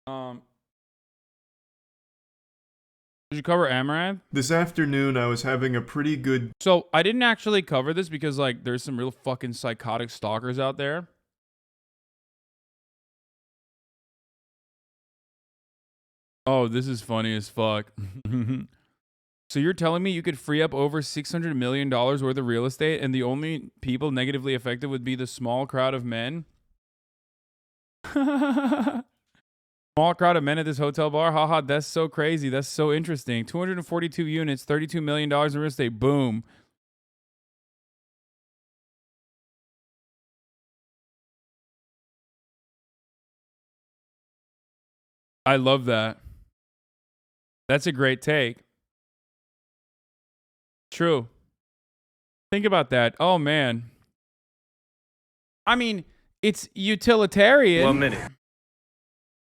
Um, did you cover Amaranth? This afternoon, I was having a pretty good... So, I didn't actually cover this because, like, there's some real fucking psychotic stalkers out there. Oh, this is funny as fuck. So you're telling me you could free up over $600 million worth of real estate and the only people negatively affected would be the small crowd of men? Small crowd of men at this hotel bar? Haha, that's so crazy. That's so interesting. 242 units, $32 million in real estate. Boom. I love that. That's a great take. True. Think about that. Oh, man. I mean, it's utilitarian. 1 minute.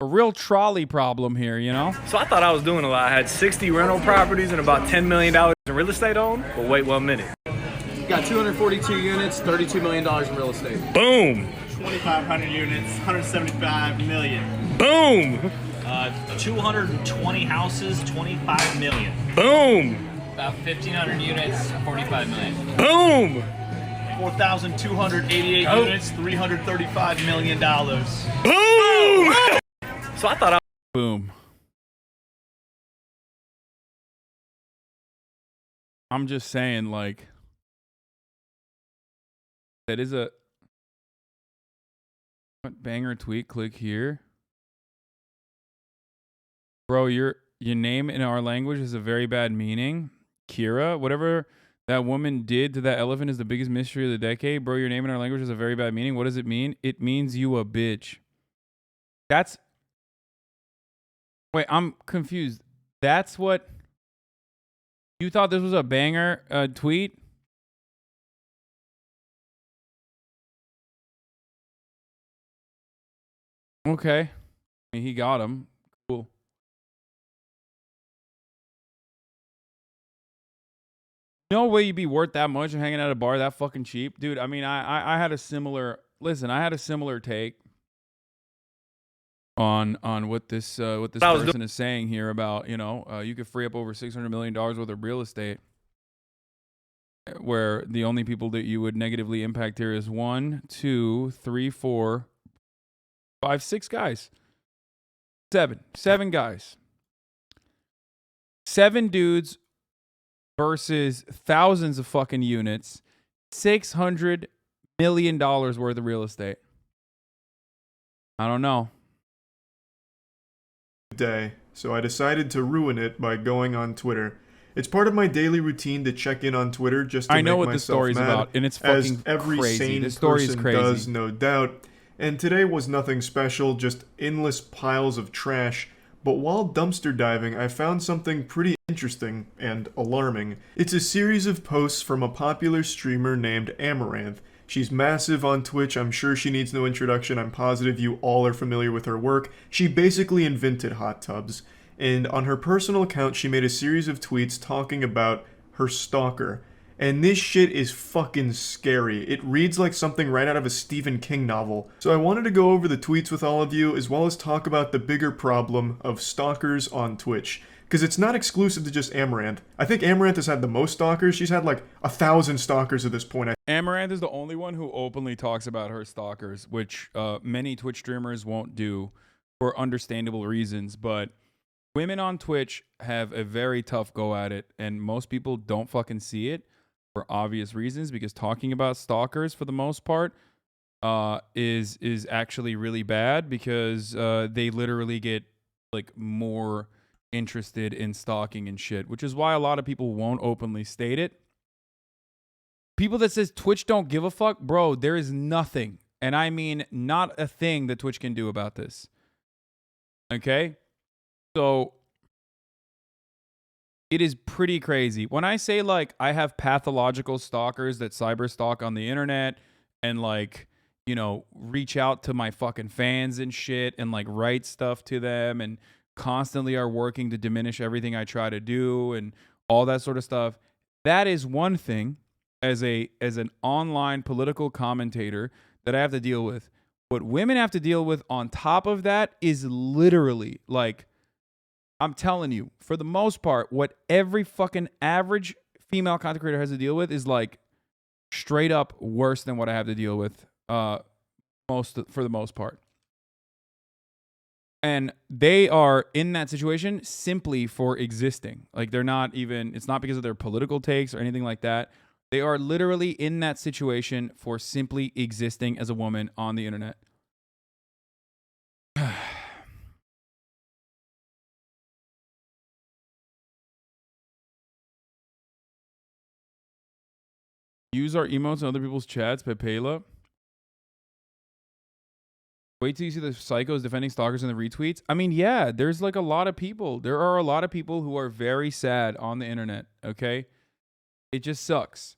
A real trolley problem here, you know? So I thought I was doing a lot. I had 60 rental properties and about $10 million in real estate owned. But wait 1 minute. Got 242 units, $32 million in real estate. Boom. 2,500 units, $175 million. Boom. 220 houses, $25 million. Boom. About 1,500 units, $45 million. Boom. 4,288 units, $335 million. Boom. So I thought Boom. I'm just saying, like, that is a what banger tweet. Click here. Bro, your name in our language has a very bad meaning. Kira, whatever that woman did to that elephant is the biggest mystery of the decade. Bro, your name in our language has a very bad meaning. What does it mean? It means you a bitch. That's... Wait, I'm confused. That's what... You thought this was a banger tweet? Okay. I mean, he got him. Cool. No way you'd be worth that much and hanging at a bar that fucking cheap. Dude, I mean, I had a similar... Listen, I had a similar take on what this person is saying here about, you know, you could free up over $600 million worth of real estate where the only people that you would negatively impact here is 1, 2, 3, 4, 5, 6 guys. 7 guys. 7 dudes versus thousands of fucking units, $600 million worth of real estate. I don't know. Day, so I decided to ruin it by going on Twitter. It's part of my daily routine to check in on Twitter just to I know make what the myself story's mad, about, and it's fucking as every crazy. sane The story is person crazy. does, no doubt. And today was nothing special, just endless piles of trash. But while dumpster diving, I found something pretty interesting and alarming. It's a series of posts from a popular streamer named Amaranth. She's massive on Twitch, I'm sure she needs no introduction, I'm positive you all are familiar with her work. She basically invented hot tubs. And on her personal account, she made a series of tweets talking about her stalker. And this shit is fucking scary. It reads like something right out of a Stephen King novel. So I wanted to go over the tweets with all of you, as well as talk about the bigger problem of stalkers on Twitch. Because it's not exclusive to just Amaranth. I think Amaranth has had the most stalkers. She's had like 1,000 stalkers at this point. Amaranth is the only one who openly talks about her stalkers, which many Twitch streamers won't do for understandable reasons. But women on Twitch have a very tough go at it, and most people don't fucking see it for obvious reasons, because talking about stalkers for the most part is actually really bad, because they literally get like more interested in stalking and shit, which is why a lot of people won't openly state it. People that says Twitch don't give a fuck, bro, there is nothing, and I mean not a thing, that Twitch can do about this. Okay? So it is pretty crazy. When I say, like, I have pathological stalkers that cyber stalk on the internet and, like, you know, reach out to my fucking fans and shit and, like, write stuff to them and constantly are working to diminish everything I try to do and all that sort of stuff, that is one thing as an online political commentator that I have to deal with. What women have to deal with on top of that is literally like, I'm telling you, for the most part, what every fucking average female content creator has to deal with is like straight up worse than what I have to deal with for the most part. And they are in that situation simply for existing. Like they're not even, it's not because of their political takes or anything like that. They are literally in that situation for simply existing as a woman on the internet. Use our emotes in other people's chats, Pepela. Wait till you see the psychos defending stalkers in the retweets. I mean, yeah, there's like a lot of people. There are a lot of people who are very sad on the internet, okay? It just sucks.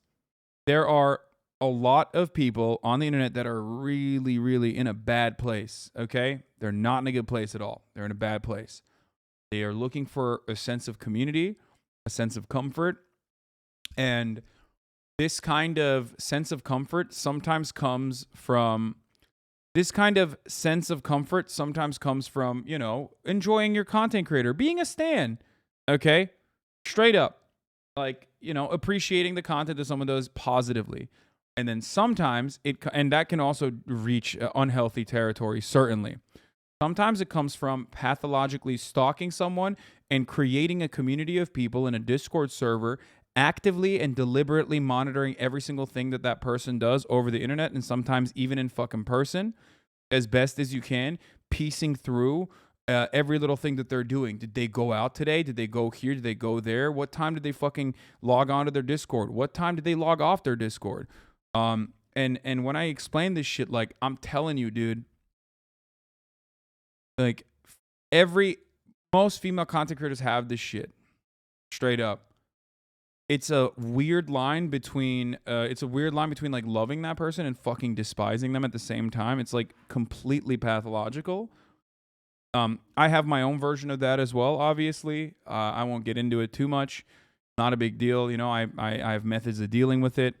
There are a lot of people on the internet that are really, really in a bad place, okay? They're not in a good place at all. They're in a bad place. They are looking for a sense of community, a sense of comfort, and this kind of sense of comfort sometimes comes from you know, enjoying your content creator, being a stan, okay? Straight up. Like, you know, appreciating the content that someone does positively. And then sometimes and that can also reach unhealthy territory, certainly. Sometimes it comes from pathologically stalking someone and creating a community of people in a Discord server, actively and deliberately monitoring every single thing that that person does over the internet, and sometimes even in fucking person, as best as you can, piecing through every little thing that they're doing. Did they go out today? Did they go here? Did they go there? What time did they fucking log on to their Discord? What time did they log off their Discord? And when I explain this shit, like, I'm telling you, dude, like, most female content creators have this shit. Straight up. It's a weird line between like loving that person and fucking despising them at the same time. It's like completely pathological. I have my own version of that as well, obviously. I won't get into it too much. Not a big deal. You know, I have methods of dealing with it.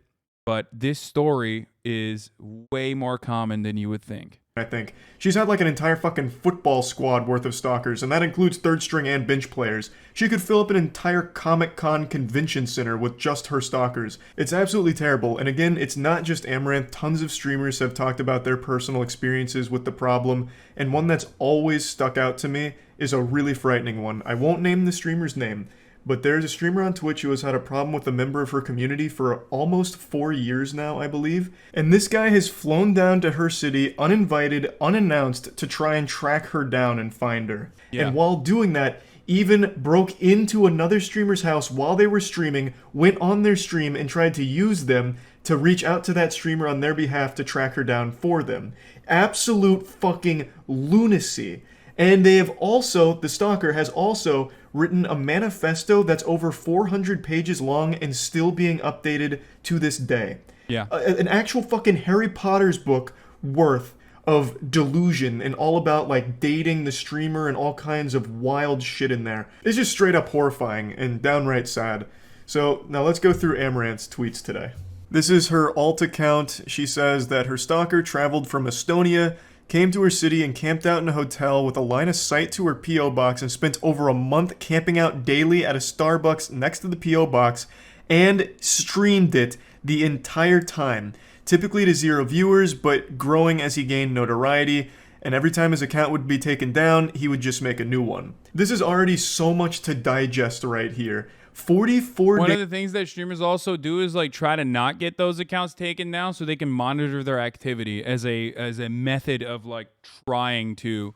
But this story is way more common than you would think. I think. She's had like an entire fucking football squad worth of stalkers, and that includes third string and bench players. She could fill up an entire Comic-Con convention center with just her stalkers. It's absolutely terrible, and again, it's not just Amaranth. Tons of streamers have talked about their personal experiences with the problem, and one that's always stuck out to me is a really frightening one. I won't name the streamer's name, but there's a streamer on Twitch who has had a problem with a member of her community for almost 4 years now, I believe. And this guy has flown down to her city, uninvited, unannounced, to try and track her down and find her. Yeah. And while doing that, even broke into another streamer's house while they were streaming, went on their stream and tried to use them to reach out to that streamer on their behalf to track her down for them. Absolute fucking lunacy. And they have also, the stalker has also written a manifesto that's over 400 pages long and still being updated to this day. Yeah. An actual fucking Harry Potter's book worth of delusion and all about like dating the streamer and all kinds of wild shit in there. It's just straight up horrifying and downright sad. So now let's go through Amaranth's tweets today. This is her alt account. She says that her stalker traveled from Estonia, came to her city and camped out in a hotel with a line of sight to her P.O. box and spent over a month camping out daily at a Starbucks next to the P.O. box and streamed it the entire time. Typically to 0 viewers, but growing as he gained notoriety, and every time his account would be taken down, he would just make a new one. This is already so much to digest right here. 44 One of the things that streamers also do is like try to not get those accounts taken down so they can monitor their activity as a method of like trying to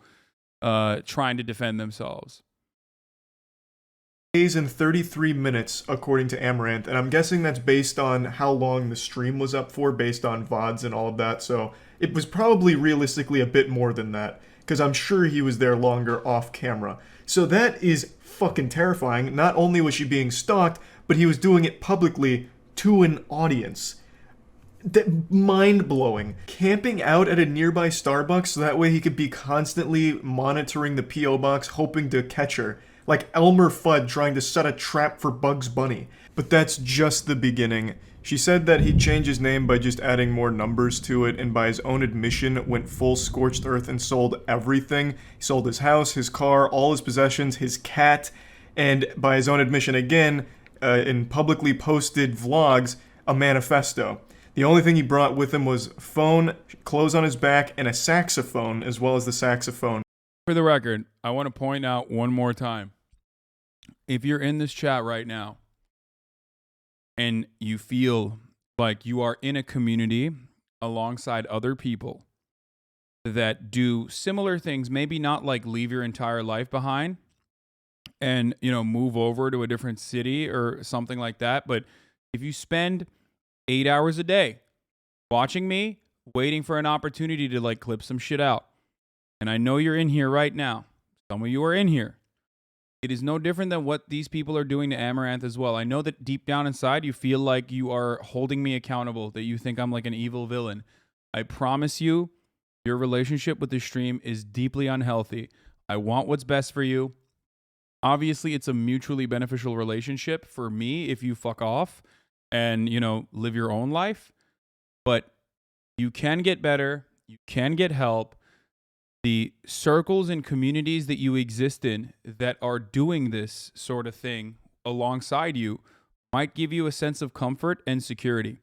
defend themselves. Days and 33 minutes according to Amaranth, and I'm guessing that's based on how long the stream was up for, based on VODs and all of that, so it was probably realistically a bit more than that, because I'm sure he was there longer off camera. So that is fucking terrifying. Not only was she being stalked, but he was doing it publicly to an audience. Mind-blowing. Camping out at a nearby Starbucks so that way he could be constantly monitoring the P.O. box, hoping to catch her. like Elmer Fudd trying to set a trap for Bugs Bunny. But that's just the beginning. She said that he'd change his name by just adding more numbers to it, and by his own admission went full scorched earth and sold everything. He sold his house, his car, all his possessions, his cat, and by his own admission again, in publicly posted vlogs, a manifesto. The only thing he brought with him was phone, clothes on his back, and a saxophone, as well as the saxophone. For the record, I want to point out one more time. If you're in this chat right now and you feel like you are in a community alongside other people that do similar things, maybe not like leave your entire life behind and, you know, move over to a different city or something like that. But if you spend 8 hours a day watching me, waiting for an opportunity to like clip some shit out, and I know you're in here right now, some of you are in here, it is no different than what these people are doing to Amaranth as well. I know that deep down inside you feel like you are holding me accountable, that you think I'm like an evil villain. I promise you, your relationship with the stream is deeply unhealthy. I want what's best for you. Obviously, it's a mutually beneficial relationship for me if you fuck off and, you know, live your own life. But you can get better. You can get help. The circles and communities that you exist in that are doing this sort of thing alongside you might give you a sense of comfort and security.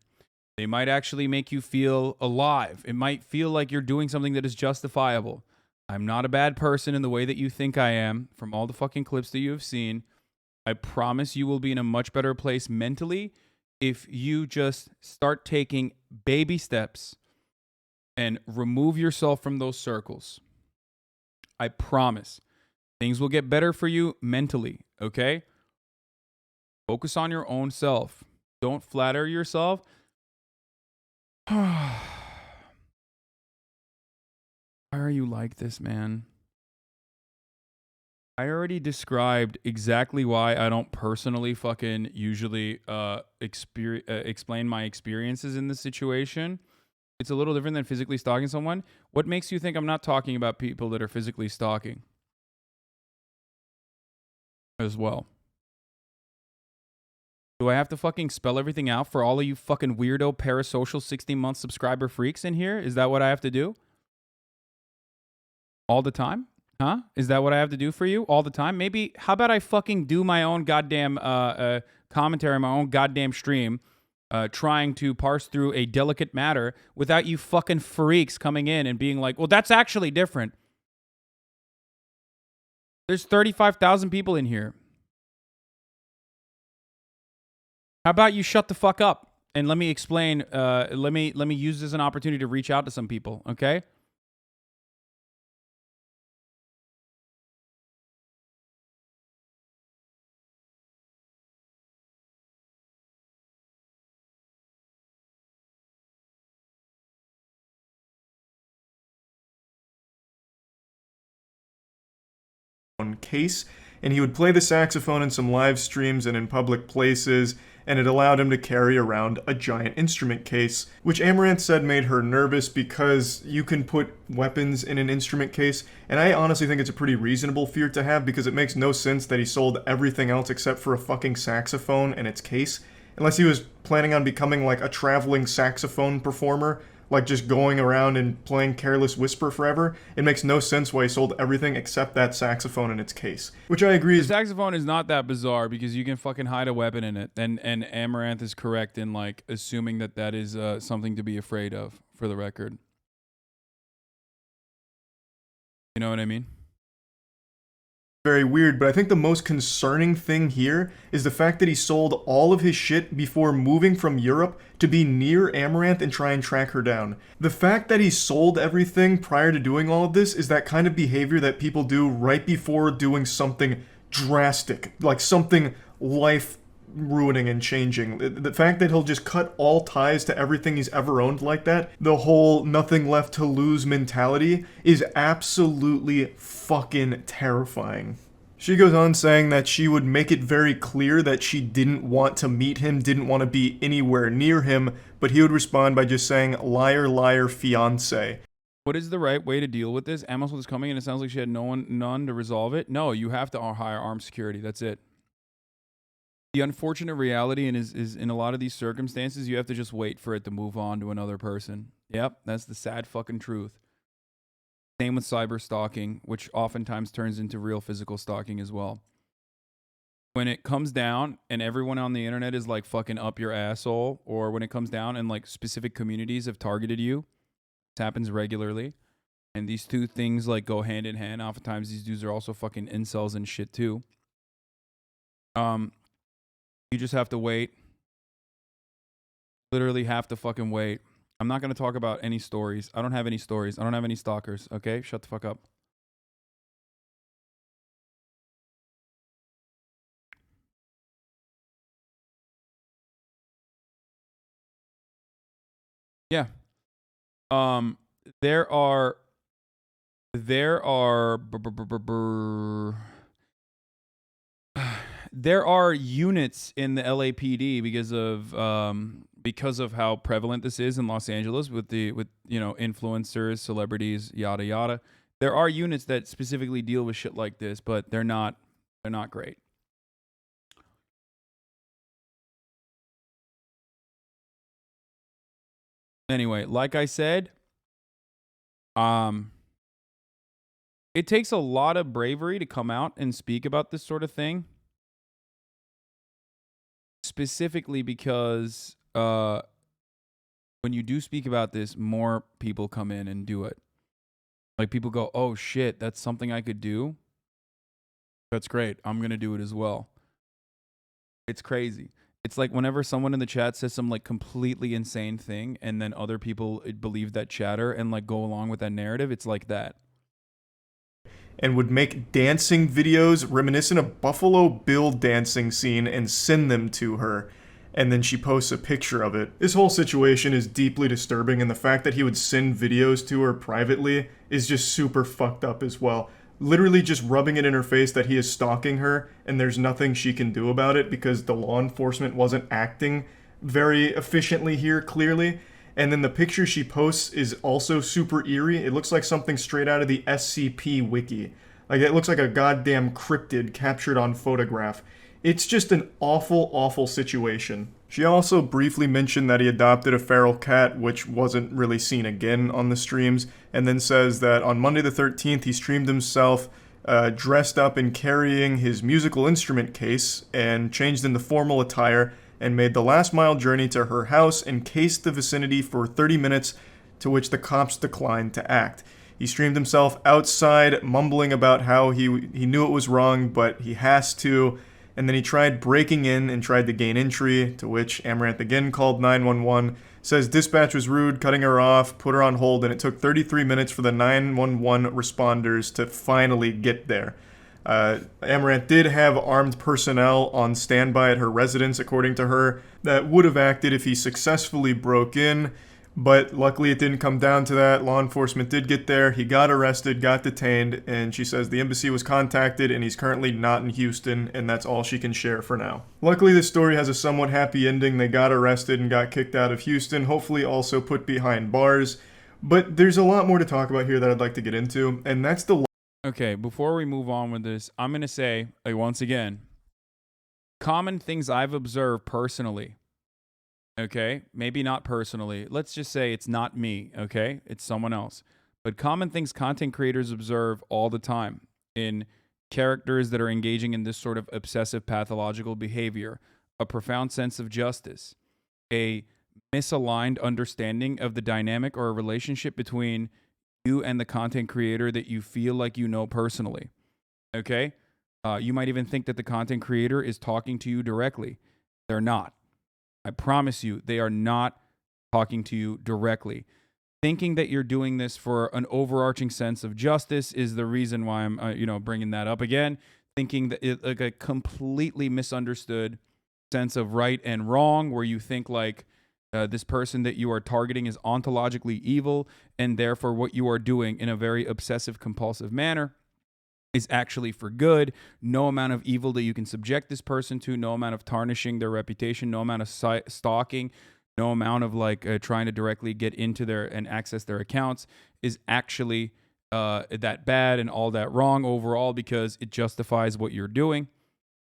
They might actually make you feel alive. It might feel like you're doing something that is justifiable. I'm not a bad person in the way that you think I am from all the fucking clips that you have seen. I promise you will be in a much better place mentally if you just start taking baby steps and remove yourself from those circles. I promise. Things will get better for you mentally, okay? Focus on your own self. Don't flatter yourself. Why are you like this, man? I already described exactly why I don't personally fucking usually explain my experiences in this situation. It's a little different than physically stalking someone. What makes you think I'm not talking about people that are physically stalking as well? Do I have to fucking spell everything out for all of you fucking weirdo parasocial 60-month subscriber freaks in here? Is that what I have to do? All the time? Huh? Is that what I have to do for you all the time? Maybe, how about I fucking do my own goddamn commentary, my own goddamn stream, trying to parse through a delicate matter without you fucking freaks coming in and being like, well, that's actually different. There's 35,000 people in here. How about you shut the fuck up and let me explain, let me use this as an opportunity to reach out to some people, okay? Case, and he would play the saxophone in some live streams and in public places, and it allowed him to carry around a giant instrument case, which Amaranth said made her nervous because you can put weapons in an instrument case, and I honestly think it's a pretty reasonable fear to have because it makes no sense that he sold everything else except for a fucking saxophone and its case, unless he was planning on becoming like a traveling saxophone performer, like just going around and playing Careless Whisper forever. It makes no sense why he sold everything except that saxophone in its case, which I agree is... The saxophone is not that bizarre because you can fucking hide a weapon in it, and Amaranth is correct in like assuming that that is something to be afraid of, for the record. You know what I mean? Very weird, but I think the most concerning thing here is the fact that he sold all of his shit before moving from Europe to be near Amaranth and try and track her down. The fact that he sold everything prior to doing all of this is that kind of behavior that people do right before doing something drastic, like something life-ruining and changing. The fact that he'll just cut all ties to everything he's ever owned like that, the whole nothing left to lose mentality, is absolutely fucking terrifying. She goes on saying that she would make it very clear that she didn't want to meet him, didn't want to be anywhere near him, but he would respond by just saying, liar, liar, fiancé. What is the right way to deal with this? Amos was coming and it sounds like she had none to resolve it. No, you have to hire armed security. That's it. The unfortunate reality is in a lot of these circumstances, you have to just wait for it to move on to another person. Yep, that's the sad fucking truth. Same with cyber stalking, which oftentimes turns into real physical stalking as well. When it comes down and everyone on the internet is like fucking up your asshole, or when it comes down and like specific communities have targeted you, it happens regularly. And these two things like go hand in hand. Oftentimes these dudes are also fucking incels and shit too. You just have to wait. Literally have to fucking wait. I'm not going to talk about any stories. I don't have any stories. I don't have any stalkers. Okay? Shut the fuck up. Yeah. There are units in the LAPD because of how prevalent this is in Los Angeles with influencers, celebrities, yada yada. There are units that specifically deal with shit like this, but they're not great. Anyway, like I said, it takes a lot of bravery to come out and speak about this sort of thing. Specifically because when you do speak about this, more people come in and do it. Like people go, oh shit, that's something I could do. That's great. I'm going to do it as well. It's crazy. It's like whenever someone in the chat says some like completely insane thing and then other people believe that chatter and like go along with that narrative, it's like that. And would make dancing videos reminiscent of Buffalo Bill dancing scene and send them to her. And then she posts a picture of it. This whole situation is deeply disturbing, and the fact that he would send videos to her privately is just super fucked up as well. Literally just rubbing it in her face that he is stalking her, and there's nothing she can do about it because the law enforcement wasn't acting very efficiently here, clearly. And then the picture she posts is also super eerie. It looks like something straight out of the SCP wiki. Like, it looks like a goddamn cryptid captured on photograph. It's just an awful, awful situation. She also briefly mentioned that he adopted a feral cat, which wasn't really seen again on the streams, and then says that on Monday the 13th, he streamed himself dressed up and carrying his musical instrument case and changed into formal attire and made the last mile journey to her house and cased the vicinity for 30 minutes, to which the cops declined to act. He streamed himself outside, mumbling about how he knew it was wrong, but he has to, and then he tried breaking in and tried to gain entry, to which Amaranth again called 911, says dispatch was rude, cutting her off, put her on hold, and it took 33 minutes for the 911 responders to finally get there. Amaranth did have armed personnel on standby at her residence, according to her, that would have acted if he successfully broke in, but luckily it didn't come down to that. Law enforcement did get there, he got arrested, got detained, and she says the embassy was contacted and he's currently not in Houston, and that's all she can share for now. Luckily this story has a somewhat happy ending. They got arrested and got kicked out of Houston, hopefully also put behind bars, but there's a lot more to talk about here that I'd like to get into, and that's the... Okay, before we move on with this, I'm going to say, like, once again, common things I've observed personally, okay? Maybe not personally. Let's just say it's not me, okay? It's someone else. But common things content creators observe all the time in characters that are engaging in this sort of obsessive pathological behavior, a profound sense of justice, a misaligned understanding of the dynamic or a relationship between you and the content creator that you feel like you know personally, okay? You might even think that the content creator is talking to you directly. They're not. I promise you, they are not talking to you directly. Thinking that you're doing this for an overarching sense of justice is the reason why I'm, bringing that up again. Thinking that it's like a completely misunderstood sense of right and wrong, where you think like, this person that you are targeting is ontologically evil, and therefore what you are doing in a very obsessive compulsive manner is actually for good. No amount of evil that you can subject this person to, no amount of tarnishing their reputation, no amount of stalking, no amount of like trying to directly get into their and access their accounts is actually that bad and all that wrong overall, because it justifies what you're doing,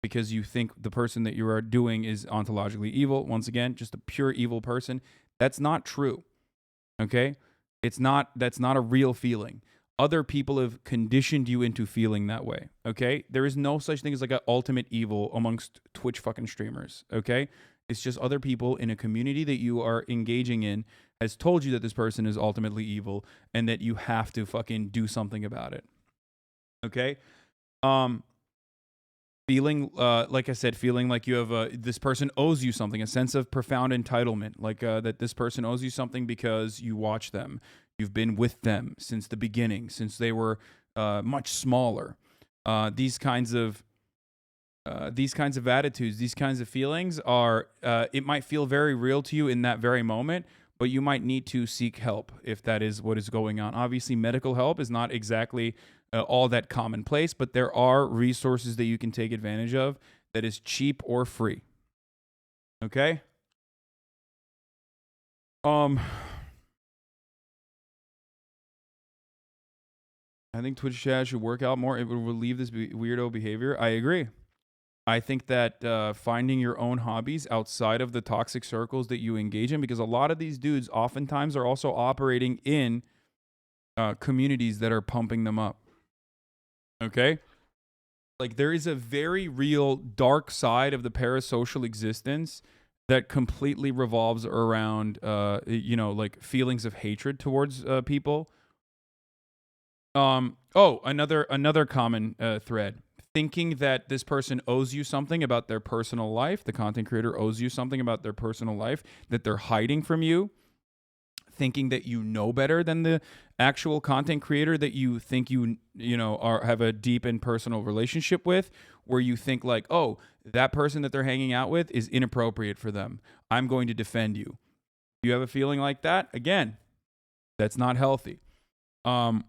because you think the person that you are doing is ontologically evil. Once again, just a pure evil person. That's not true. Okay? That's not a real feeling. Other people have conditioned you into feeling that way. Okay? There is no such thing as like an ultimate evil amongst Twitch fucking streamers. Okay? It's just other people in a community that you are engaging in has told you that this person is ultimately evil and that you have to fucking do something about it. Okay? Feeling, like I said, feeling like you have this person owes you something, a sense of profound entitlement, like that this person owes you something because you watch them. You've been with them since the beginning, since they were much smaller. These kinds of attitudes, these kinds of feelings are, it might feel very real to you in that very moment, but you might need to seek help if that is what is going on. Obviously, medical help is not exactly all that commonplace, but there are resources that you can take advantage of that is cheap or free. Okay? I think Twitch chat should work out more. It would relieve this weirdo behavior. I agree. I think that finding your own hobbies outside of the toxic circles that you engage in, because a lot of these dudes oftentimes are also operating in communities that are pumping them up. Okay? Like, there is a very real dark side of the parasocial existence that completely revolves around, like feelings of hatred towards people. Another common thread. Thinking that this person owes you something about their personal life. The content creator owes you something about their personal life that they're hiding from you. Thinking that you know better than the actual content creator that you think have a deep and personal relationship with, where you think like, oh, that person that they're hanging out with is inappropriate for them. I'm going to defend you. You have a feeling like that? Again, that's not healthy. I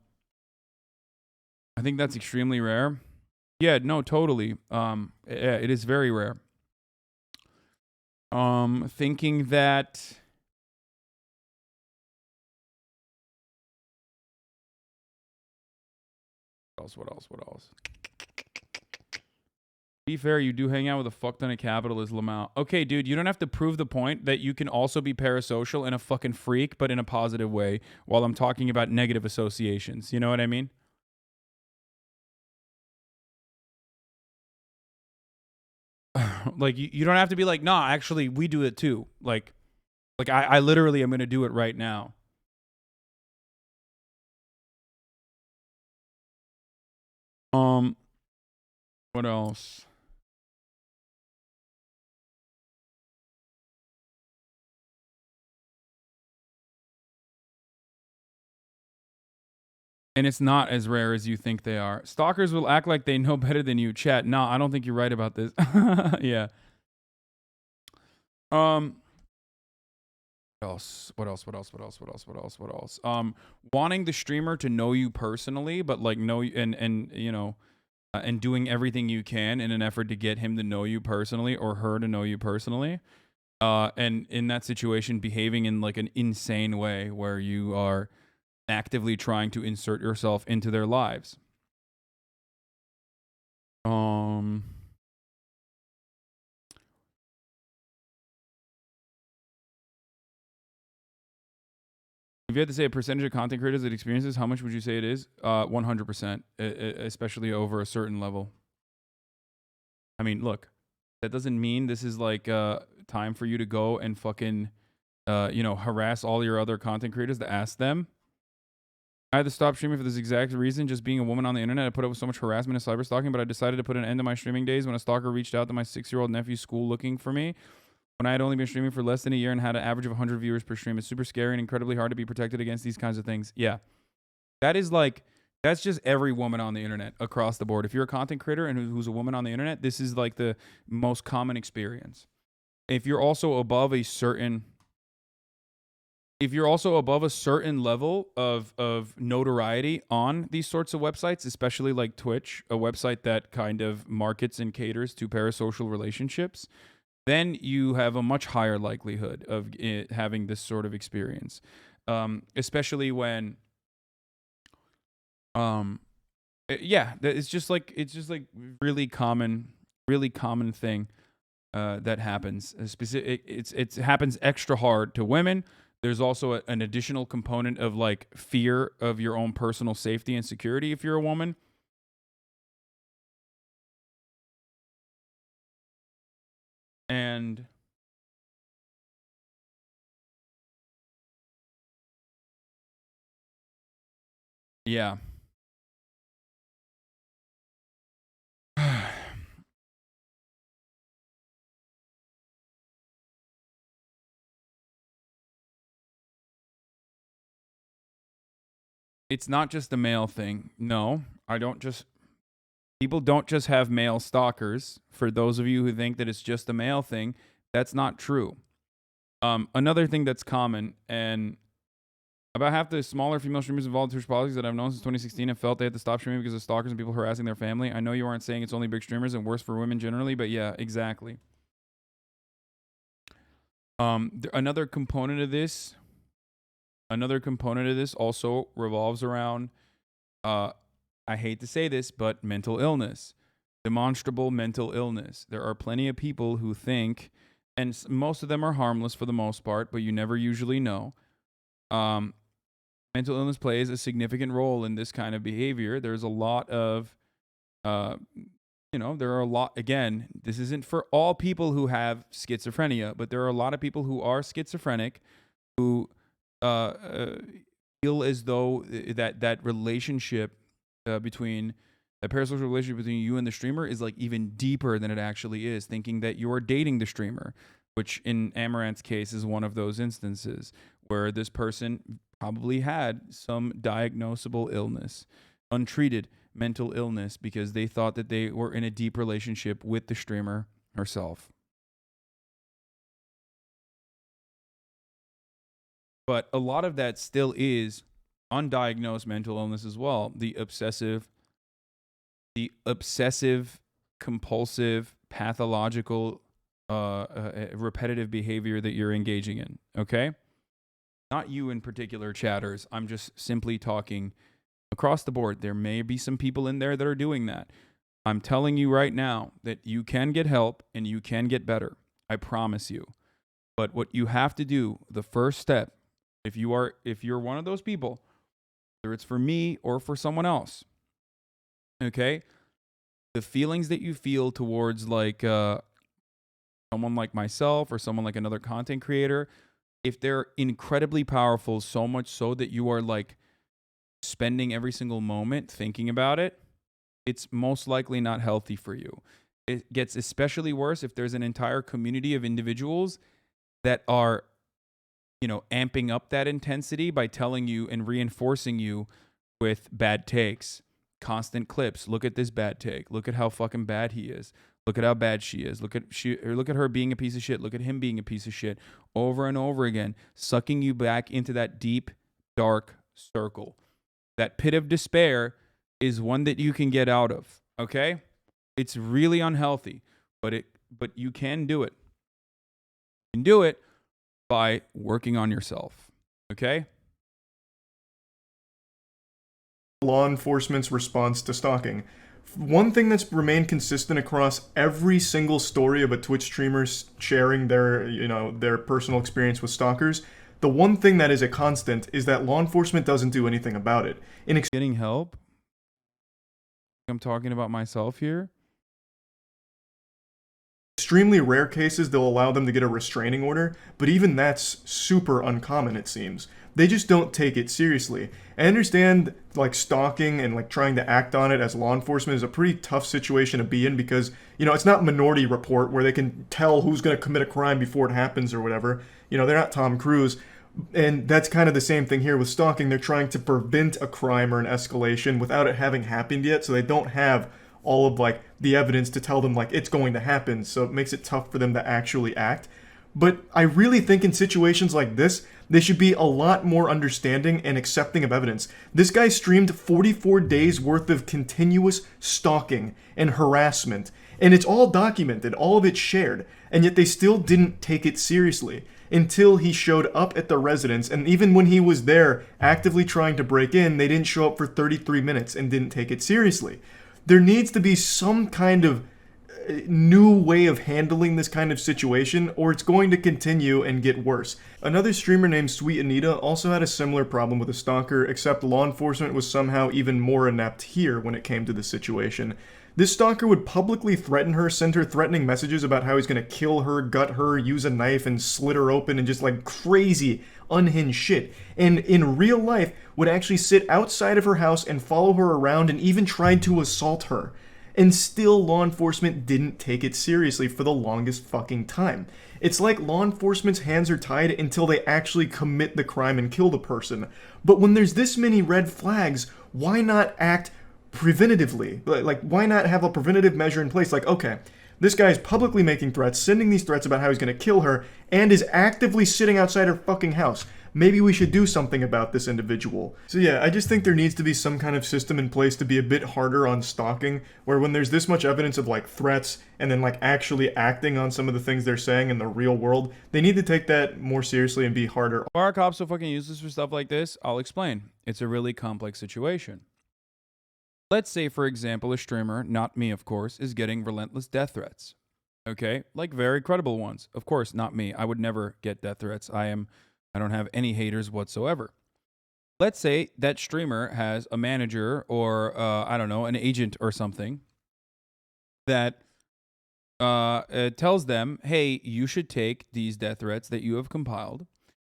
think that's extremely rare. Yeah, no, totally. Yeah, it is very rare. Thinking that what else? Be fair, you do hang out with a fuck ton of capitalists, Lamau. Okay, dude, you don't have to prove the point that you can also be parasocial and a fucking freak, but in a positive way, while I'm talking about negative associations. You know what I mean? Like, you don't have to be like, nah, actually, we do it too. Like I literally am going to do it right now. What else? And it's not as rare as you think they are. Stalkers will act like they know better than you. Chat, nah, I don't think you're right about this. Yeah. What else? Wanting the streamer to know you personally, but like know and doing everything you can in an effort to get him to know you personally or her to know you personally. And in that situation, behaving in like an insane way where you are actively trying to insert yourself into their lives. If you had to say a percentage of content creators that experiences, how much would you say it is? 100%, especially over a certain level. I mean, look, that doesn't mean this is like time for you to go and fucking, harass all your other content creators to ask them. I had to stop streaming for this exact reason, just being a woman on the internet. I put up with so much harassment and cyber stalking, but I decided to put an end to my streaming days when a stalker reached out to my 6-year-old nephew's school looking for me. When I had only been streaming for less than a year and had an average of 100 viewers per stream. It's super scary and incredibly hard to be protected against these kinds of things. Yeah. That's just every woman on the internet across the board. If you're a content creator and who's a woman on the internet, this is like the most common experience. If you're also above a certain level of notoriety on these sorts of websites, especially like Twitch, a website that kind of markets and caters to parasocial relationships, then you have a much higher likelihood of it having this sort of experience, especially when, it's just like really common thing that happens. It happens extra hard to women. There's also an additional component of like fear of your own personal safety and security if you're a woman. And yeah. It's not just a male thing. No, people don't just have male stalkers. For those of you who think that it's just a male thing, that's not true. Another thing that's common, and about half the smaller female streamers involved in Twitch policies that I've known since 2016 have felt they had to stop streaming because of stalkers and people harassing their family. I know you aren't saying it's only big streamers and worse for women generally, but yeah, exactly. Another component of this also revolves around, I hate to say this, but mental illness, demonstrable mental illness. There are plenty of people who think, and most of them are harmless for the most part, but you never usually know. Mental illness plays a significant role in this kind of behavior. There's a lot of, there are a lot, again, this isn't for all people who have schizophrenia, but there are a lot of people who are schizophrenic who feel as though that relationship between that parasocial relationship between you and the streamer is like even deeper than it actually is, thinking that you're dating the streamer, which in Amaranth's case is one of those instances where this person probably had some diagnosable illness, untreated mental illness, because they thought that they were in a deep relationship with the streamer herself. But a lot of that still is undiagnosed mental illness as well. The obsessive, compulsive, pathological, repetitive behavior that you're engaging in, okay? Not you in particular, chatters. I'm just simply talking across the board. There may be some people in there that are doing that. I'm telling you right now that you can get help and you can get better. I promise you. But what you have to do, the first step, if you're one of those people, whether it's for me or for someone else, okay, the feelings that you feel towards like someone like myself or someone like another content creator, if they're incredibly powerful, so much so that you are like spending every single moment thinking about it, it's most likely not healthy for you. It gets especially worse if there's an entire community of individuals that are, amping up that intensity by telling you and reinforcing you with bad takes, constant clips. Look at this bad take. Look at how fucking bad he is. Look at how bad she is. Look at her being a piece of shit. Look at him being a piece of shit. Over and over again, sucking you back into that deep, dark circle. That pit of despair is one that you can get out of, okay? It's really unhealthy, but you can do it. You can do it by working on yourself, okay? Law enforcement's response to stalking. One thing that's remained consistent across every single story of a Twitch streamer sharing their personal experience with stalkers, the one thing that is a constant is that law enforcement doesn't do anything about it. Getting help? I'm talking about myself here. Extremely rare cases, they'll allow them to get a restraining order, but even that's super uncommon, it seems. They just don't take it seriously. I understand, like, stalking and, like, trying to act on it as law enforcement is a pretty tough situation to be in because, it's not Minority Report where they can tell who's going to commit a crime before it happens or whatever. They're not Tom Cruise. And that's kind of the same thing here with stalking. They're trying to prevent a crime or an escalation without it having happened yet, so they don't have all of like the evidence to tell them like it's going to happen, so it makes it tough for them to actually act. But I really think in situations like this, They should be a lot more understanding and accepting of evidence. This guy streamed 44 days worth of continuous stalking and harassment, and it's all documented, all of it shared, and yet they still didn't take it seriously until he showed up at the residence. And even when he was there actively trying to break in, they didn't show up for 33 minutes and didn't take it seriously. There needs to be some kind of new way of handling this kind of situation, or it's going to continue and get worse. Another streamer named Sweet Anita also had a similar problem with a stalker, except law enforcement was somehow even more inept here when it came to the situation. This stalker would publicly threaten her, send her threatening messages about how he's going to kill her, gut her, use a knife and slit her open, and just like crazy, unhinged shit. And in real life, would actually sit outside of her house and follow her around and even tried to assault her. And still, law enforcement didn't take it seriously for the longest fucking time. It's like law enforcement's hands are tied until they actually commit the crime and kill the person. But when there's this many red flags, why not act preventatively? Like, why not have a preventative measure in place? Like, okay, this guy's publicly making threats, sending these threats about how he's going to kill her, and is actively sitting outside her fucking house. Maybe we should do something about this individual. So yeah, I just think there needs to be some kind of system in place to be a bit harder on stalking, where when there's this much evidence of like threats and then like actually acting on some of the things they're saying in the real world, they need to take that more seriously and be harder. Why are cops so fucking useless for stuff like this? I'll explain. It's a really complex situation. Let's say, for example, a streamer, not me of course, is getting relentless death threats. Okay? Like very credible ones. Of course, not me. I would never get death threats. I don't have any haters whatsoever. Let's say that streamer has a manager or, I don't know, an agent or something that tells them, hey, you should take these death threats that you have compiled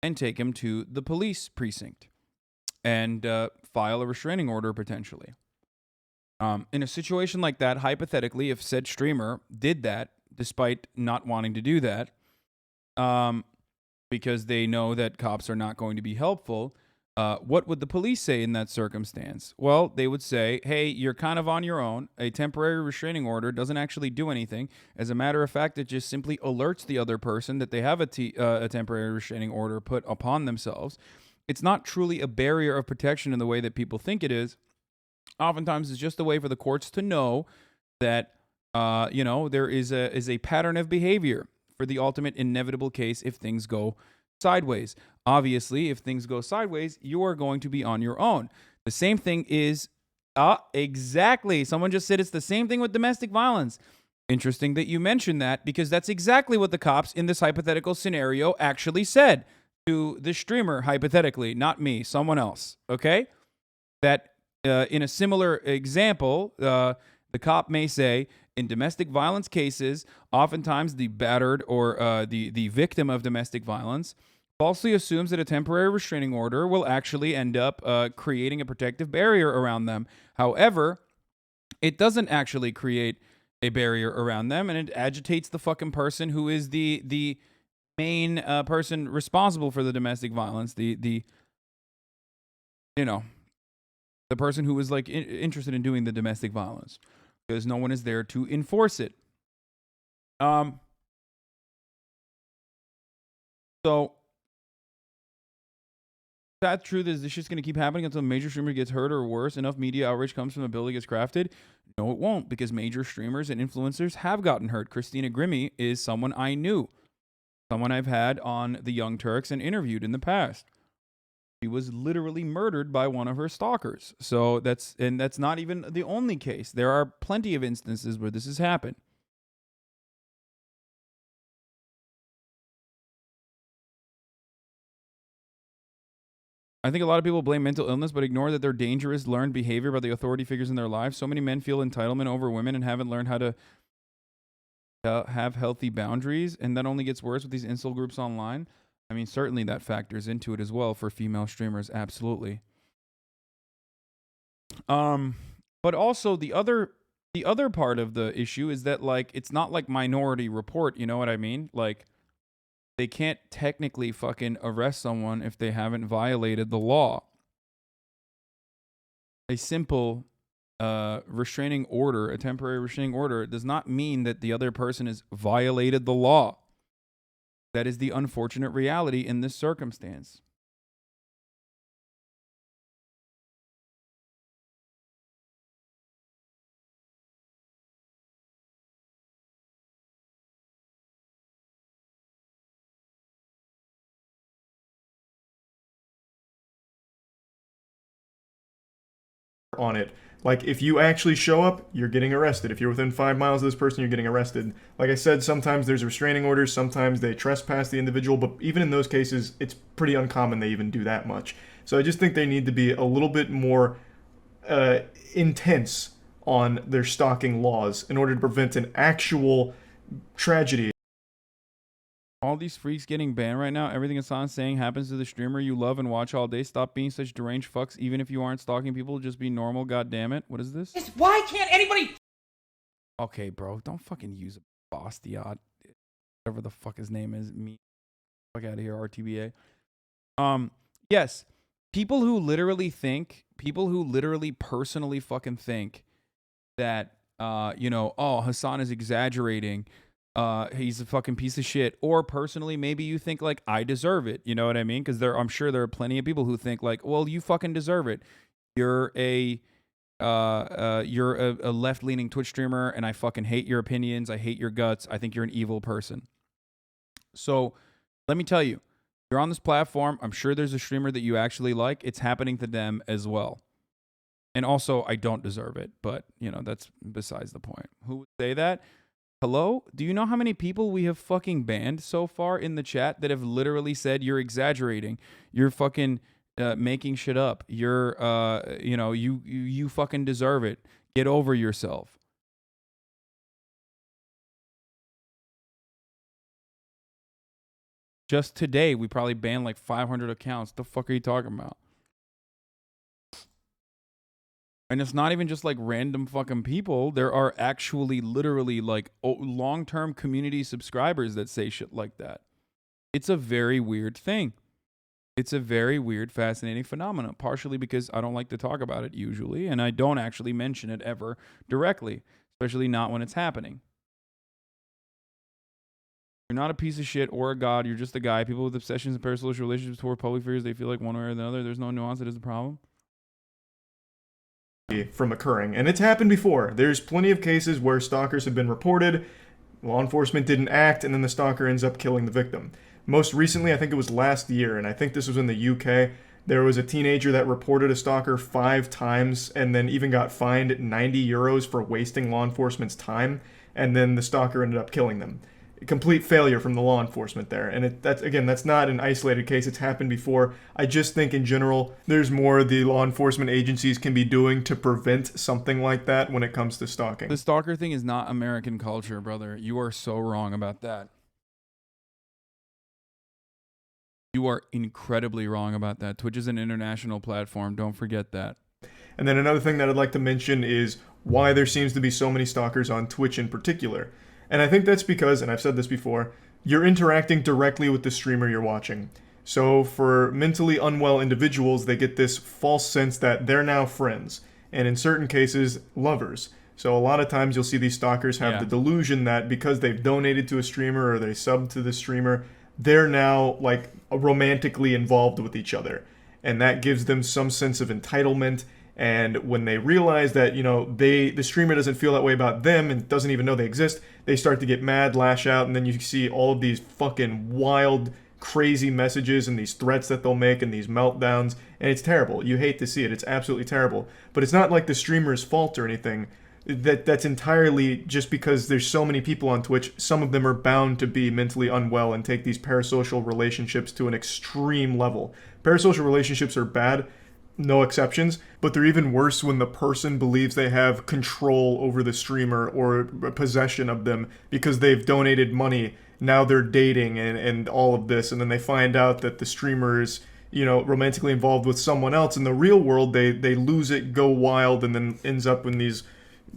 and take them to the police precinct and file a restraining order potentially. In a situation like that, hypothetically, if said streamer did that, despite not wanting to do that, because they know that cops are not going to be helpful, what would the police say in that circumstance? Well, they would say, hey, you're kind of on your own. A temporary restraining order doesn't actually do anything. As a matter of fact, it just simply alerts the other person that they have a temporary restraining order put upon themselves. It's not truly a barrier of protection in the way that people think it is. Oftentimes, it's just a way for the courts to know that, there is a pattern of behavior for the ultimate inevitable case if things go sideways. Obviously, if things go sideways, you are going to be on your own. The same thing is, exactly. Someone just said it's the same thing with domestic violence. Interesting that you mentioned that, because that's exactly what the cops in this hypothetical scenario actually said to the streamer, hypothetically, not me, someone else, okay? That in a similar example, the cop may say, in domestic violence cases, oftentimes the battered or the victim of domestic violence falsely assumes that a temporary restraining order will actually end up creating a protective barrier around them. However, it doesn't actually create a barrier around them, and it agitates the fucking person who is the main person responsible for the domestic violence, the person who was like interested in doing the domestic violence, because no one is there to enforce it. So sad truth is this shit's going to keep happening until a major streamer gets hurt or worse. Enough media outrage comes from the bill that gets crafted. No, it won't, because major streamers and influencers have gotten hurt. Christina Grimmie is someone I knew, someone I've had on the Young Turks and interviewed in the past. She was literally murdered by one of her stalkers. So that's not even the only case. There are plenty of instances where this has happened. I think a lot of people blame mental illness but ignore that they're dangerous learned behavior by the authority figures in their lives. So many men feel entitlement over women and haven't learned how to have healthy boundaries, and that only gets worse with these incel groups online. I mean, certainly that factors into it as well for female streamers, absolutely. But also the other part of the issue is that, like, it's not like Minority Report, you know what I mean? Like, they can't technically fucking arrest someone if they haven't violated the law. A simple restraining order, a temporary restraining order, does not mean that the other person has violated the law. That is the unfortunate reality in this circumstance. On it. Like, if you actually show up, you're getting arrested. If you're within 5 miles of this person, you're getting arrested. Like I said, sometimes there's restraining orders, sometimes they trespass the individual, but even in those cases, it's pretty uncommon they even do that much. So I just think they need to be a little bit more intense on their stalking laws in order to prevent an actual tragedy. All these freaks getting banned right now. Everything Hasan's saying happens to the streamer you love and watch all day. Stop being such deranged fucks. Even if you aren't stalking people, just be normal. God damn it. What is this? Why can't anybody? Okay, bro. Don't fucking use a Bastiat. Whatever the fuck his name is. Me. Fuck out of here, RTBA. Yes. People who literally personally fucking think that, oh, Hasan is exaggerating. He's a fucking piece of shit. Or personally, maybe you think like I deserve it. You know what I mean? Because I'm sure there are plenty of people who think like, well, you fucking deserve it. You're a left-leaning Twitch streamer, and I fucking hate your opinions. I hate your guts. I think you're an evil person. So let me tell you, you're on this platform. I'm sure there's a streamer that you actually like. It's happening to them as well. And also, I don't deserve it. But, that's besides the point. Who would say that? Hello? Do you know how many people we have fucking banned so far in the chat that have literally said you're exaggerating? You're fucking making shit up. You're, you fucking deserve it. Get over yourself. Just today, we probably banned like 500 accounts. The fuck are you talking about? And it's not even just like random fucking people. There are actually literally like long-term community subscribers that say shit like that. It's a very weird thing. It's a very weird, fascinating phenomenon, partially because I don't like to talk about it usually, and I don't actually mention it ever directly, especially not when it's happening. You're not a piece of shit or a god. You're just a guy. People with obsessions and parasocial relationships toward public figures, they feel like one way or the other. There's no nuance that is the problem. From occurring, and it's happened before. There's plenty of cases where stalkers have been reported, law enforcement didn't act, and then the stalker ends up killing the victim. Most recently, I think it was last year, and I think this was in the UK, there was a teenager that reported a stalker 5 times and then even got fined 90 euros for wasting law enforcement's time, and then the stalker ended up killing them. Complete failure from the law enforcement there. And that's not an isolated case. It's happened before. I just think in general, there's more the law enforcement agencies can be doing to prevent something like that when it comes to stalking. The stalker thing is not American culture, brother. You are so wrong about that. You are incredibly wrong about that. Twitch is an international platform. Don't forget that. And then another thing that I'd like to mention is why there seems to be so many stalkers on Twitch in particular. And I think that's because, and I've said this before, you're interacting directly with the streamer you're watching. So for mentally unwell individuals, they get this false sense that they're now friends, and in certain cases, lovers. So a lot of times you'll see these stalkers have the delusion that because they've donated to a streamer or they subbed to the streamer, they're now like romantically involved with each other. And that gives them some sense of entitlement. And when they realize that, the streamer doesn't feel that way about them and doesn't even know they exist, they start to get mad, lash out, and then you see all of these fucking wild, crazy messages and these threats that they'll make and these meltdowns, and it's terrible. You hate to see it. It's absolutely terrible. But it's not like the streamer's fault or anything. That's entirely just because there's so many people on Twitch. Some of them are bound to be mentally unwell and take these parasocial relationships to an extreme level. Parasocial relationships are bad. No exceptions, but they're even worse when the person believes they have control over the streamer or possession of them because they've donated money. Now they're dating and all of this, and then they find out that the streamer is, romantically involved with someone else. In the real world, they lose it, go wild, and then ends up in these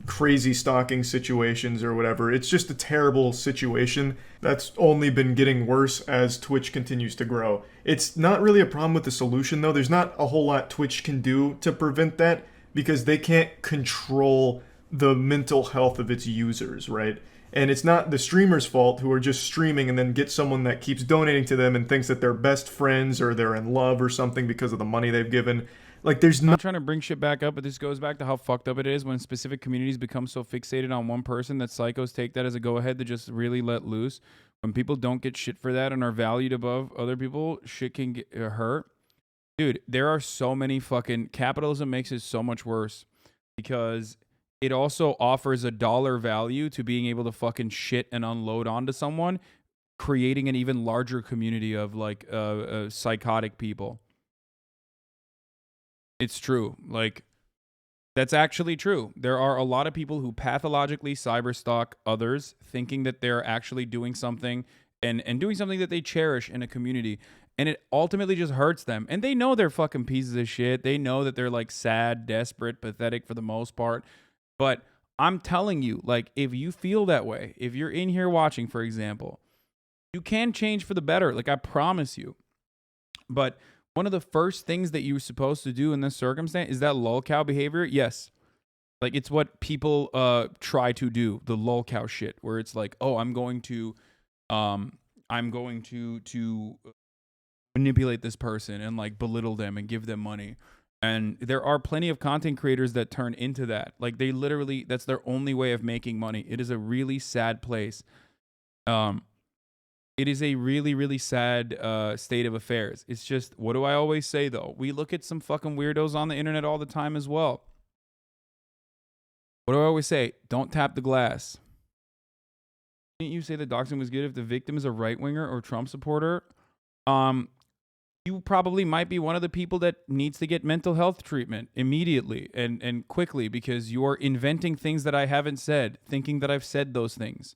crazy stalking situations or whatever. It's just a terrible situation that's only been getting worse as Twitch continues to grow. It's not really a problem with the solution, though. There's not a whole lot Twitch can do to prevent that because they can't control the mental health of its users, right? And it's not the streamer's fault who are just streaming and then get someone that keeps donating to them and thinks that they're best friends or they're in love or something because of the money they've given. Like, there's I'm no... not trying to bring shit back up, but this goes back to how fucked up it is when specific communities become so fixated on one person that psychos take that as a go-ahead to just really let loose. When people don't get shit for that and are valued above other people, shit can get hurt. Dude, there are so many fucking... Capitalism makes it so much worse because it also offers a dollar value to being able to fucking shit and unload onto someone, creating an even larger community of like psychotic people. It's true. Like, that's actually true. There are a lot of people who pathologically cyberstalk others, thinking that they're actually doing something and doing something that they cherish in a community. And it ultimately just hurts them. And they know they're fucking pieces of shit. They know that they're like sad, desperate, pathetic for the most part. But I'm telling you, like, if you feel that way, if you're in here watching, for example, you can change for the better. Like, I promise you. But one of the first things that you're supposed to do in this circumstance is that lolcow behavior. Yes. Like, it's what people try to do, the lolcow shit, where it's like, oh, I'm going to manipulate this person and like belittle them and give them money. And there are plenty of content creators that turn into that. Like, they literally, that's their only way of making money. It is a really sad place. It is a really, really sad state of affairs. It's just, what do I always say, though? We look at some fucking weirdos on the internet all the time as well. What do I always say? Don't tap the glass. Didn't you say that doxing was good if the victim is a right-winger or Trump supporter? You probably might be one of the people that needs to get mental health treatment immediately and quickly because you're inventing things that I haven't said, thinking that I've said those things.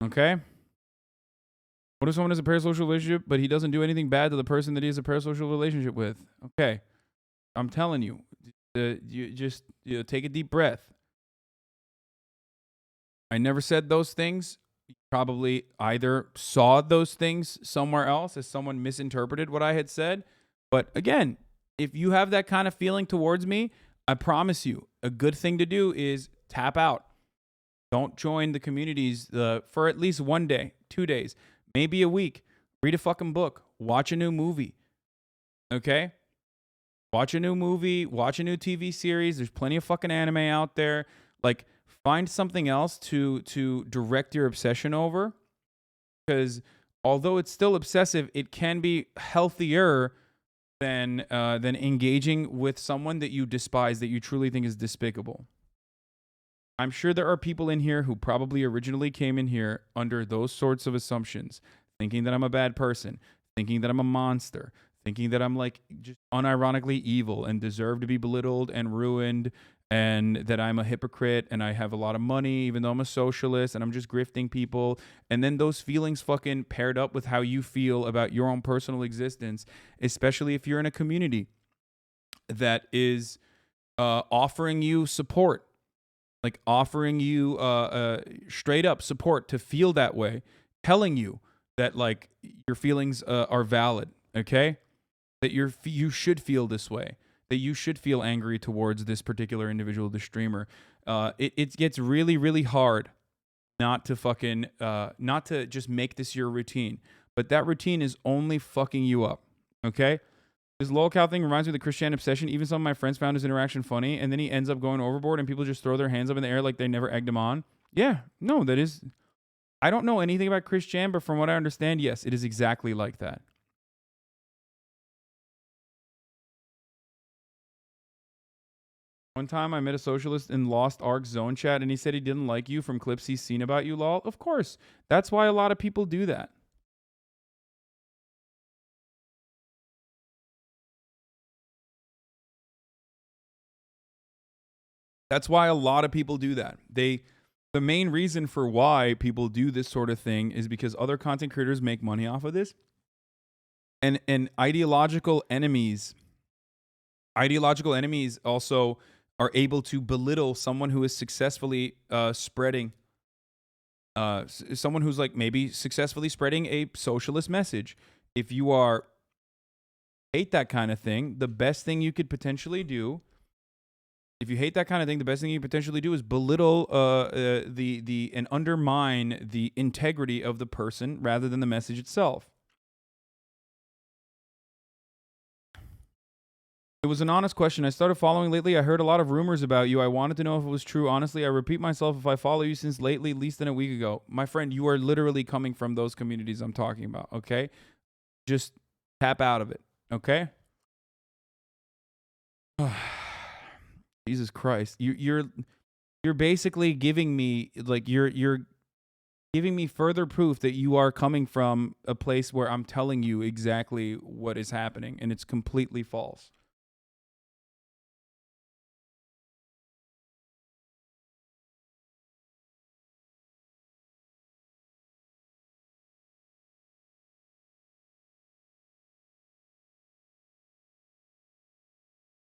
Okay? What if someone has a parasocial relationship, but he doesn't do anything bad to the person that he has a parasocial relationship with? Okay. I'm telling you, you just take a deep breath. I never said those things. You probably either saw those things somewhere else as someone misinterpreted what I had said. But again, if you have that kind of feeling towards me, I promise you, a good thing to do is tap out. Don't join the communities for at least 1 day, 2 days, maybe a week. Read a fucking book. Watch a new movie. Okay? Watch a new movie. Watch a new TV series. There's plenty of fucking anime out there. Like, find something else to direct your obsession over. Because although it's still obsessive, it can be healthier than engaging with someone that you despise, that you truly think is despicable. I'm sure there are people in here who probably originally came in here under those sorts of assumptions, thinking that I'm a bad person, thinking that I'm a monster, thinking that I'm like just unironically evil and deserve to be belittled and ruined, and that I'm a hypocrite and I have a lot of money even though I'm a socialist and I'm just grifting people. And then those feelings fucking paired up with how you feel about your own personal existence, especially if you're in a community that is offering you support. Like offering you straight up support to feel that way, telling you that like your feelings are valid, okay? That you should feel this way, that you should feel angry towards this particular individual, the streamer. It gets really, really hard not to just make this your routine, but that routine is only fucking you up, okay? This lolcow thing reminds me of the Christian obsession. Even some of my friends found his interaction funny, and then he ends up going overboard, and people just throw their hands up in the air like they never egged him on. Yeah, no, that is... I don't know anything about Christian, but from what I understand, yes, it is exactly like that. One time I met a socialist in Lost Ark Zone chat, and he said he didn't like you from clips he's seen about you, lol. Of course. That's why a lot of people do that. That's why a lot of people do that. The main reason for why people do this sort of thing is because other content creators make money off of this. And ideological enemies also are able to belittle someone who is successfully spreading someone who's like maybe successfully spreading a socialist message. If you hate that kind of thing, the best thing you could potentially do If you hate that kind of thing, the best thing you can potentially do is belittle and undermine the integrity of the person rather than the message itself. It was an honest question. I started following lately. I heard a lot of rumors about you. I wanted to know if it was true. Honestly, I repeat myself, if I follow you since lately, less than a week ago. My friend, you are literally coming from those communities I'm talking about, okay? Just tap out of it, okay? Jesus Christ. You're basically giving me, like, you're giving me further proof that you are coming from a place where I'm telling you exactly what is happening, and it's completely false.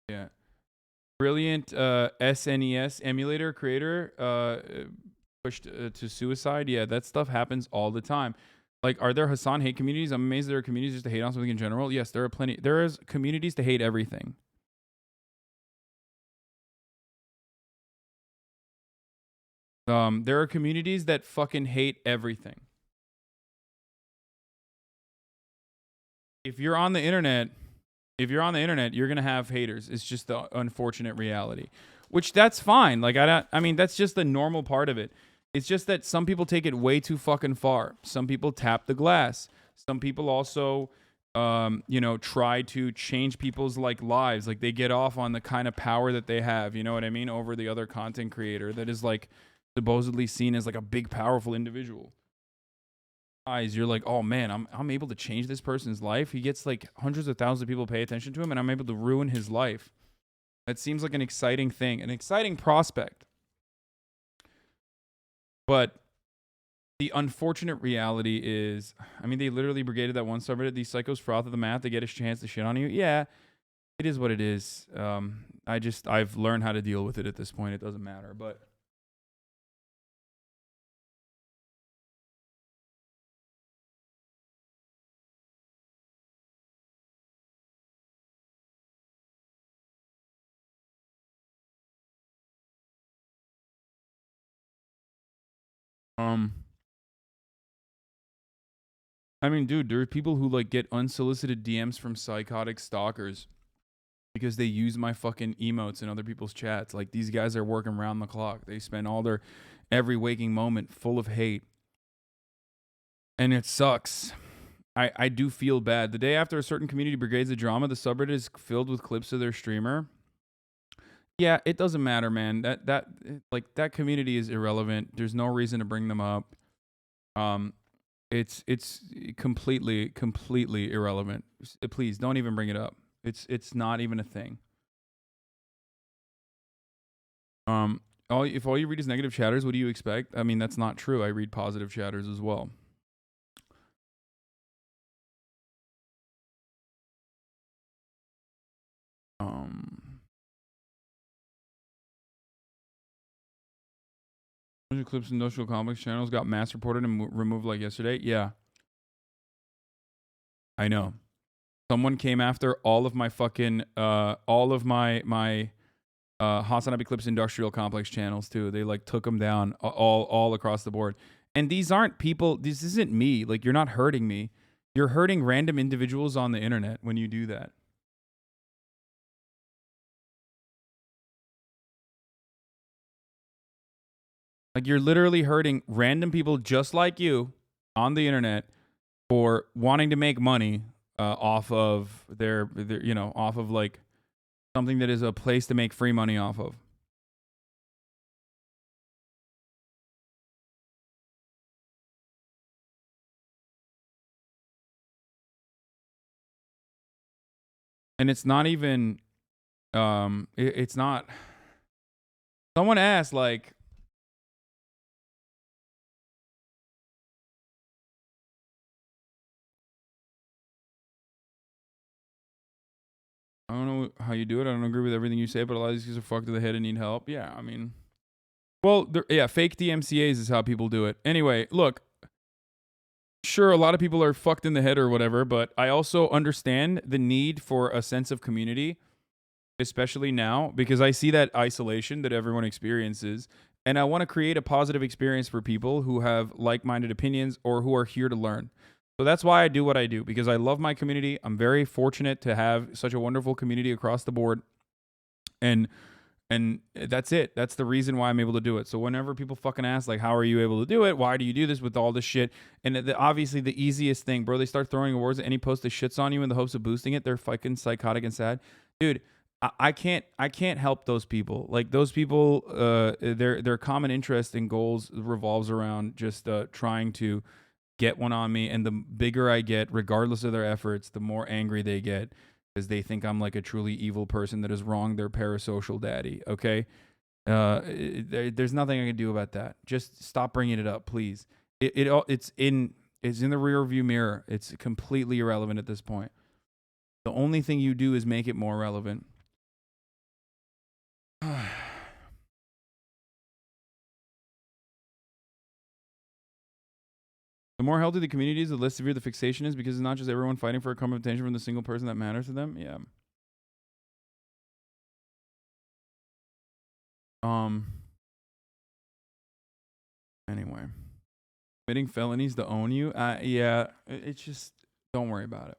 Yeah. Brilliant SNES emulator creator pushed to suicide. Yeah, that stuff happens all the time. Like, are there Hasan hate communities? I'm amazed there are communities just to hate on something in general. Yes, there are plenty. There is communities to hate everything. There are communities that fucking hate everything. If you're on the internet, you're gonna have haters. It's just the unfortunate reality, which that's fine. Like, I mean, that's just the normal part of it. It's just that some people take it way too fucking far. Some people tap the glass. Some people also, try to change people's like lives. Like, they get off on the kind of power that they have. You know what I mean? Over the other content creator that is like supposedly seen as like a big, powerful individual. You're like, oh man, I'm able to change this person's life. He gets like hundreds of thousands of people pay attention to him, and I'm able to ruin his life. That seems like an exciting thing, an exciting prospect. But the unfortunate reality is, I mean, they literally brigaded that one subreddit. These psychos froth at the math to get a chance to shit on you. Yeah, it is what it is. I've learned how to deal with it at this point. It doesn't matter, but. I mean, dude, there are people who like get unsolicited DMs from psychotic stalkers because they use my fucking emotes in other people's chats. Like, these guys are working round the clock. They spend all their every waking moment full of hate. And it sucks. I do feel bad. The day after a certain community brigades the drama, the subreddit is filled with clips of their streamer. Yeah, it doesn't matter, man. That community is irrelevant. There's no reason to bring them up. It's completely irrelevant. Please don't even bring it up. It's not even a thing. If all you read is negative chatters, what do you expect? I mean, that's not true. I read positive chatters as well. Clips industrial complex channels got mass reported and removed like yesterday. Yeah, I know. Someone came after all of my fucking all of my HasanAbi clips industrial complex channels too. They like took them down all across the board. And these aren't people. This isn't me. Like, you're not hurting me. You're hurting random individuals on the internet when you do that. Like, you're literally hurting random people just like you on the internet for wanting to make money off of their off of like something that is a place to make free money off of. And it's not even it's not. Someone asked, like, I don't know how you do it. I don't agree with everything you say, but a lot of these guys are fucked to the head and need help. Yeah, I mean, well, yeah, fake DMCAs is how people do it. Anyway, look, sure, a lot of people are fucked in the head or whatever, but I also understand the need for a sense of community. especially now, because I see that isolation that everyone experiences, and I want to create a positive experience for people who have like-minded opinions or who are here to learn. So that's why I do what I do, because I love my community. I'm very fortunate to have such a wonderful community across the board. And that's it. That's the reason why I'm able to do it. So whenever people fucking ask, like, how are you able to do it? Why do you do this with all this shit? And obviously the easiest thing, bro, they start throwing awards at any post that shits on you in the hopes of boosting it. They're fucking psychotic and sad. Dude, I can't help those people. Like, those people, their common interest and goals revolves around just trying to get one on me. And the bigger I get, regardless of their efforts, the more angry they get, because they think I'm like a truly evil person that has wronged their parasocial daddy. Okay, there's nothing I can do about that. Just stop bringing it up, please. It's in the rear view mirror. It's completely irrelevant at this point. The only thing you do is make it more relevant. The more healthy the community is, the less severe the fixation is, because it's not just everyone fighting for a common attention from the single person that matters to them. Yeah. Anyway. Committing felonies to own you? Yeah, it's just, don't worry about it.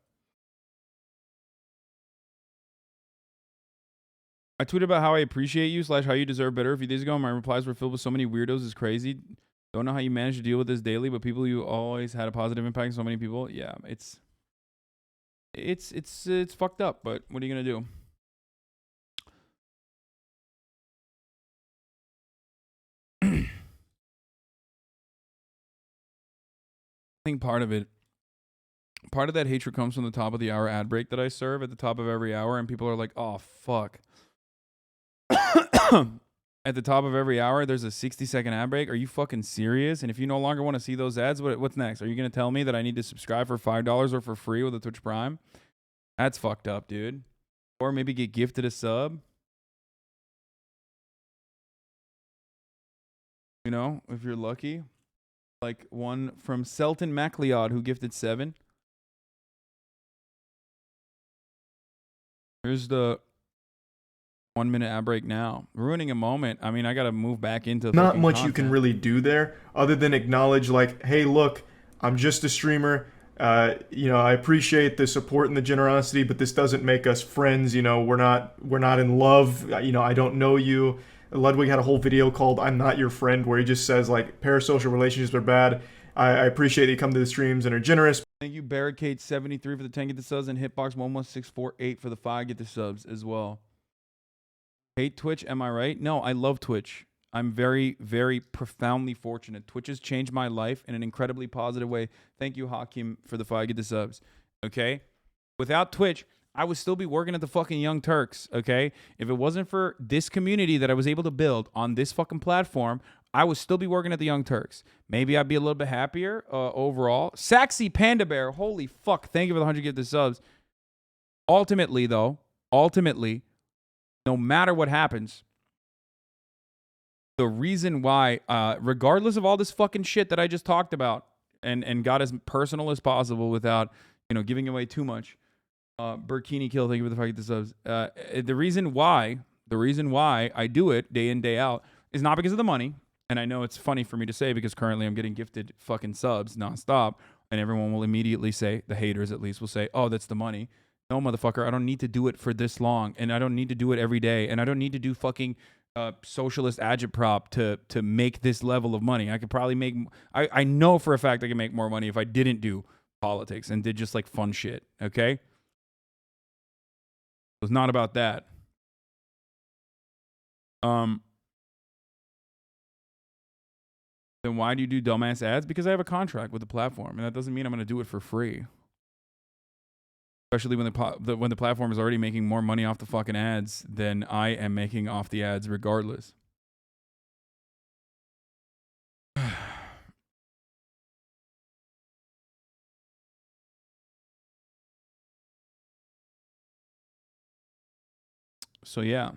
I tweeted about how I appreciate you / how you deserve better a few days ago. My replies were filled with so many weirdos. It's crazy. Don't know how you manage to deal with this daily, but people, you always had a positive impact on so many people. Yeah, it's fucked up, but what are you gonna do? I think part of that hatred comes from the top of the hour ad break that I serve at the top of every hour, and people are like, oh fuck. At the top of every hour, there's a 60-second ad break. Are you fucking serious? And if you no longer want to see those ads, what's next? Are you going to tell me that I need to subscribe for $5 or for free with a Twitch Prime? That's fucked up, dude. Or maybe get gifted a sub. You know, if you're lucky. Like one from Selton MacLeod who gifted 7. Here's the 1 minute ad break now. Ruining a moment. I mean, I gotta move back into not much content. You can really do there other than acknowledge, like, hey, look, I'm just a streamer. You know, I appreciate the support and the generosity, but this doesn't make us friends. You know, we're not in love. You know, I don't know you. Ludwig had a whole video called "I'm Not Your Friend," where he just says, like, parasocial relationships are bad. I appreciate that you come to the streams and are generous. Thank you, Barricade73 for the 10 get the subs, and Hitbox11648 for the 5 get the subs as well. Hate Twitch, am I right? No, I love Twitch. I'm very, very profoundly fortunate. Twitch has changed my life in an incredibly positive way. Thank you, Hakim, for the 5 get the subs. Okay? Without Twitch, I would still be working at the fucking Young Turks. Okay? If it wasn't for this community that I was able to build on this fucking platform, I would still be working at the Young Turks. Maybe I'd be a little bit happier overall. Saxy Panda Bear, holy fuck. Thank you for the 100 get the subs. Ultimately, though, no matter what happens, the reason why, regardless of all this fucking shit that I just talked about and got as personal as possible without, you know, giving away too much, Burkini Kill, thank you for the 5 get the subs. The reason why I do it day in, day out is not because of the money. And I know it's funny for me to say because currently I'm getting gifted fucking subs nonstop, and everyone will immediately say, the haters at least will say, oh, that's the money. No, motherfucker, I don't need to do it for this long, and I don't need to do it every day, and I don't need to do fucking socialist agitprop to make this level of money. I could probably make, I know for a fact I can make more money if I didn't do politics and did just like fun shit, okay? It's not about that. Then why do you do dumbass ads? Because I have a contract with the platform, and that doesn't mean I'm going to do it for free. Especially when the platform is already making more money off the fucking ads than I am making off the ads regardless. So yeah.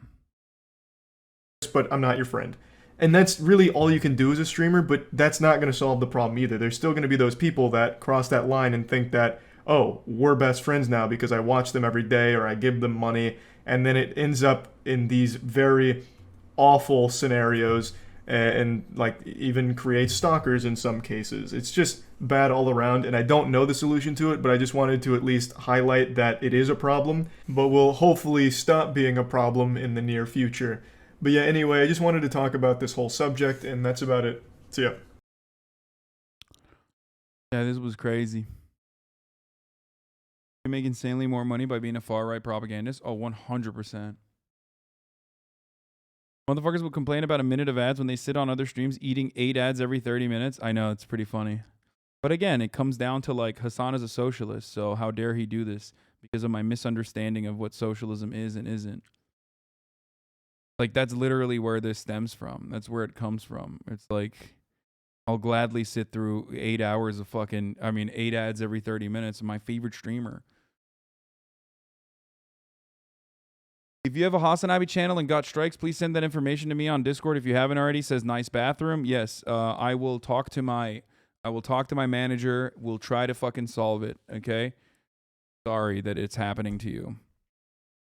But I'm not your friend. And that's really all you can do as a streamer, but that's not going to solve the problem either. There's still going to be those people that cross that line and think that, oh, we're best friends now because I watch them every day or I give them money and then it ends up in these very awful scenarios, and like even creates stalkers in some cases. It's just bad all around, and I don't know the solution to it, but I just wanted to at least highlight that it is a problem, but will hopefully stop being a problem in the near future. But yeah, anyway, I just wanted to talk about this whole subject, and that's about it. See ya. Yeah, this was crazy. You make insanely more money by being a far-right propagandist? Oh, 100%. Motherfuckers will complain about a minute of ads when they sit on other streams eating 8 ads every 30 minutes. I know, it's pretty funny. But again, it comes down to like, Hasan is a socialist, so how dare he do this because of my misunderstanding of what socialism is and isn't. Like, that's literally where this stems from. That's where it comes from. It's like, I'll gladly sit through 8 hours of 8 ads every 30 minutes. My favorite streamer. If you have a HasanAbi channel and got strikes, please send that information to me on Discord. If you haven't already, says nice bathroom. Yes, I will talk to my manager. We'll try to fucking solve it. Okay. Sorry that it's happening to you.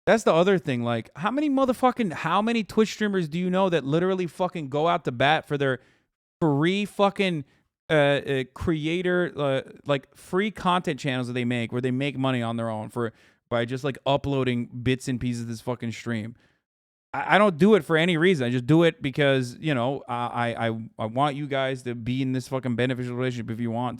That's the other thing. Like, how many Twitch streamers do you know that literally fucking go out to bat for their free fucking creator, like free content channels that they make, where they make money on their own by just like uploading bits and pieces of this fucking stream? I don't do it for any reason. I just do it because, you know, I want you guys to be in this fucking beneficial relationship if you want to.